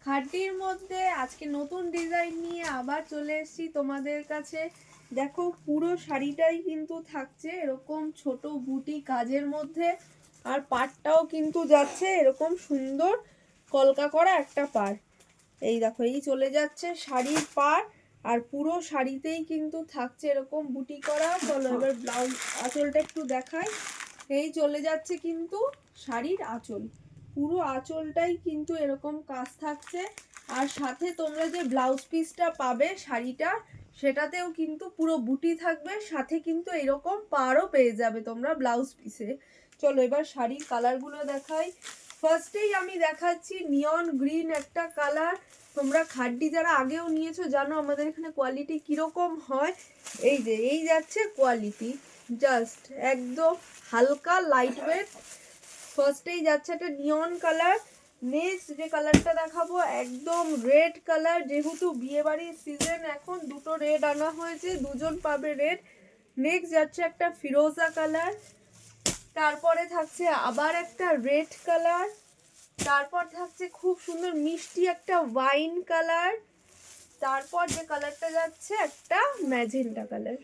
খাটির মধ্যে আজকে নতুন ডিজাইন নিয়ে আবার চলে এসেছি তোমাদের কাছে। দেখো পুরো শাড়িটাই কিন্তু থাকছে এরকম ছোট বুটি কাজের মধ্যে, আর পাড়টাও কিন্তু যাচ্ছে এরকম সুন্দর কলকা করা একটা পাড়। এই দেখো এই চলে যাচ্ছে শাড়ির পাড়, আর পুরো শাড়িতেই কিন্তু থাকছে এরকম বুটি করা। চলো এবার ব্লাউজ আঁচলটা একটু দেখাই। এই চলে যাচ্ছে কিন্তু শাড়ির আঁচল, পুরো আঁচলটাই কিন্তু এরকম কাজ থাকছে। আর সাথে তোমরা যে ব্লাউজ পিসটা পাবে শাড়িটা, সেটাতেও কিন্তু পুরো বুটি থাকবে, সাথে কিন্তু এরকম পাড়ও পেয়ে যাবে তোমরা ব্লাউজ পিসে। চলো এবার শাড়ির কালারগুলো দেখাই। ফার্স্টেই আমি দেখাচ্ছি নিয়ন গ্রিন একটা কালার। তোমরা খাড্ডি যারা আগেও নিয়েছো জানো আমাদের এখানে কোয়ালিটি কিরকম হয়। এই যে এই যাচ্ছে কোয়ালিটি, জাস্ট একদম হালকা লাইট ওয়েট। ফার্স্টেই যাচ্ছে একটা নিয়ন কালার। নেক্সট যে কালারটা দেখাবো একদম রেড কালার, যেহেতু বিয়ে বাড়ির সিজন এখন দুটো রেড আনা হয়েছে, দুজন পাবে রেড। নেক্সট যাচ্ছে একটা ফিরোজা কালার, তারপরে থাকছে আবার একটা রেড কালার, তারপর থাকছে খুব সুন্দর মিষ্টি একটা ওয়াইন কালার, তারপর যে কালারটা যাচ্ছে একটা ম্যাজেন্টা কালার।